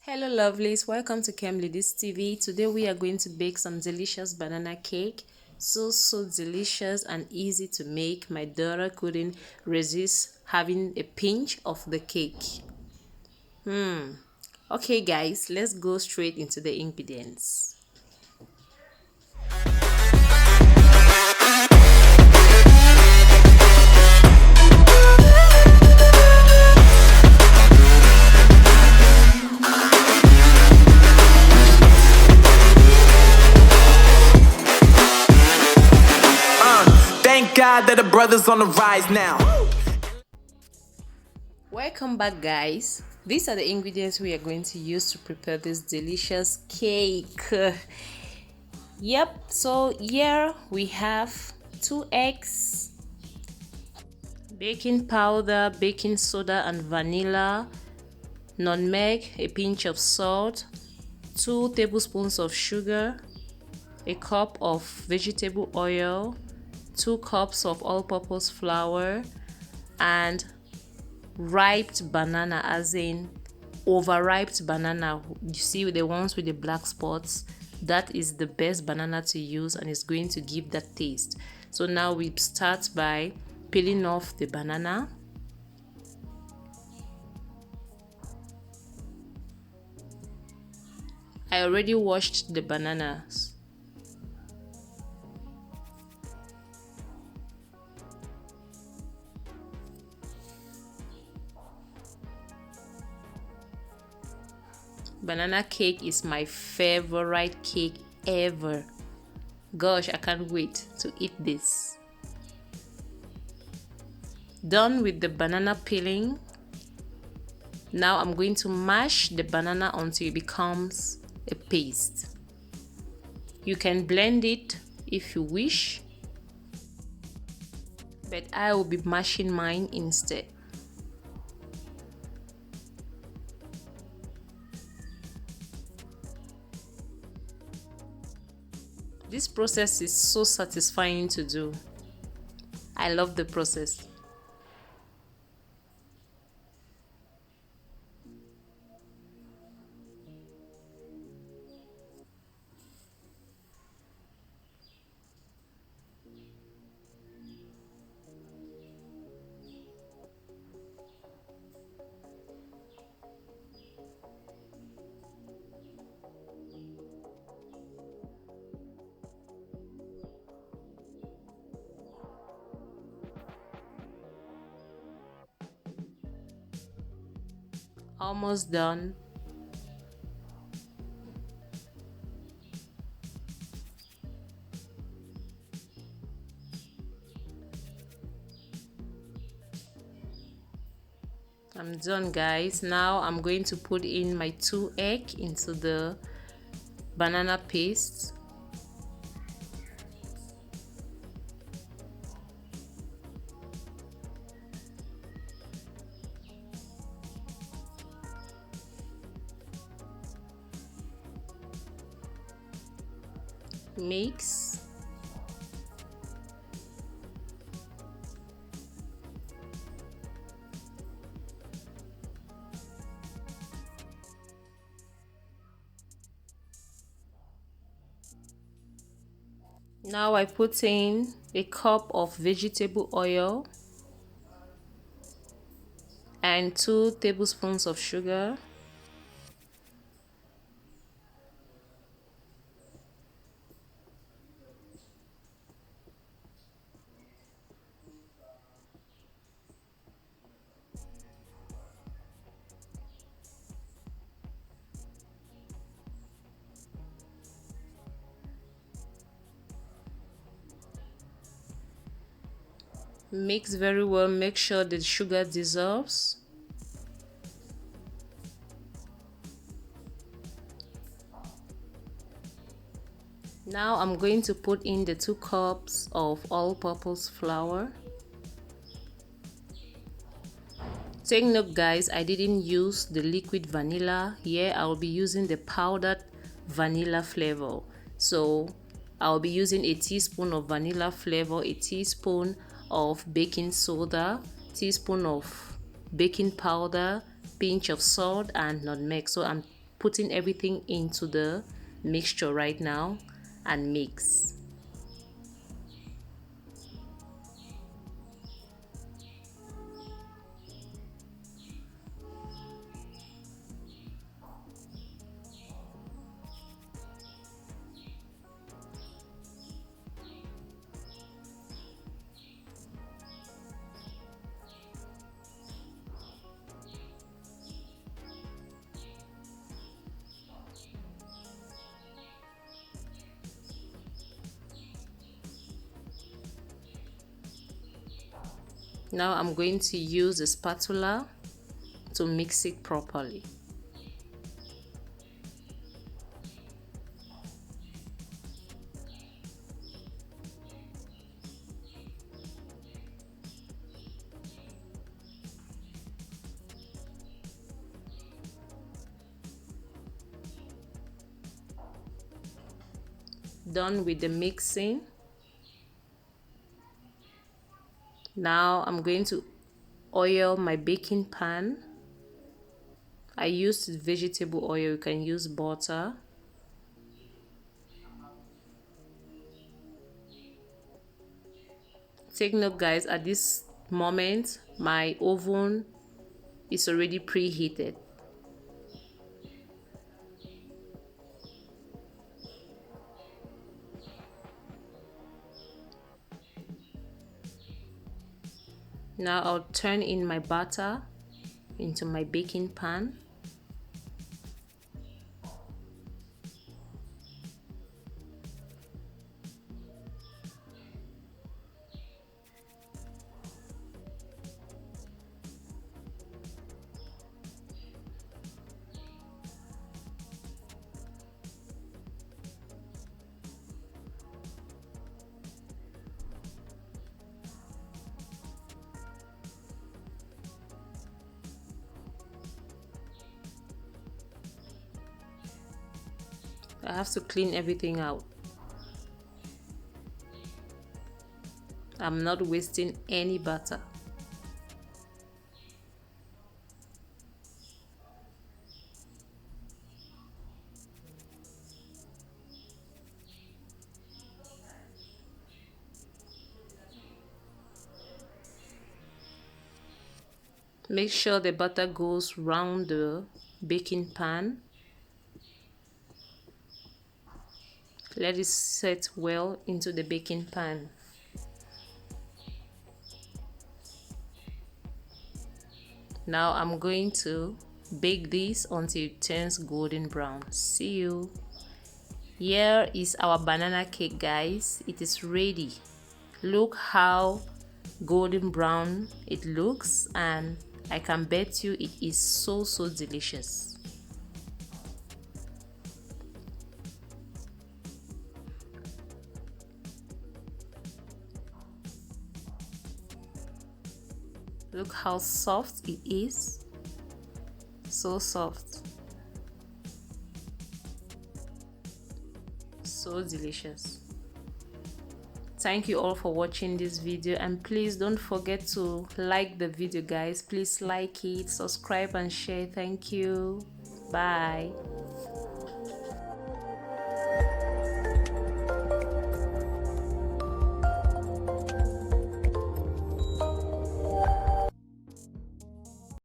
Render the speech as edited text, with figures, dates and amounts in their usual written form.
Hello lovelies, welcome to Lydie's TV. Today we are going to bake some delicious banana cake. So delicious and easy to make. My daughter couldn't resist having a pinch of the cake. Okay guys, let's go straight into the ingredients. Thank God that the brothers on the rise now. Welcome back guys. These are the ingredients we are going to use to prepare this delicious cake. Yep, so here we have 2 eggs, baking powder, baking soda and vanilla, nutmeg, a pinch of salt, 2 tablespoons of sugar, a cup of vegetable oil, 2 cups of all-purpose flour, and ripe banana, as in overripe banana. You see the ones with the black spots? That is the best banana to use and it's going to give that taste. So now we start by peeling off the banana. I already washed the bananas. Banana cake is my favorite cake ever. Gosh, I can't wait to eat this. Done with the banana peeling. Now I'm going to mash the banana until it becomes a paste. You can blend it if you wish, but I will be mashing mine instead. This process is so satisfying to do. I love the process. Almost done. I'm done guys. Now I'm going to put in my 2 eggs into the banana paste. Mix. Now I put in a cup of vegetable oil and 2 tablespoons of sugar. Mix very well, make sure the sugar dissolves. Now I'm going to put in the 2 cups of all-purpose flour. Take note guys, I didn't use the liquid vanilla. Here I'll be using the powdered vanilla flavor. So I'll be using a teaspoon of vanilla flavor, a teaspoon of baking soda, teaspoon of baking powder, pinch of salt and nutmeg. So I'm putting everything into the mixture right now and mix. Now I'm going to use a spatula to mix it properly. Done with the mixing. Now I'm going to oil my baking pan. I used vegetable oil, you can use butter. Take note guys, at this moment my oven is already preheated. Now I'll turn in my butter into my baking pan. I have to clean everything out. I'm not wasting any butter. Make sure the butter goes round the baking pan. Let it set well into the baking pan. Now I'm going to bake this until it turns golden brown. See you. Here is our banana cake guys. It is ready. Look how golden brown it looks, and I can bet you it is so delicious. Look how soft it is. So soft. So delicious. Thank you all for watching this video, and please don't forget to like the video guys. Please like it, subscribe and share. Thank you. Bye.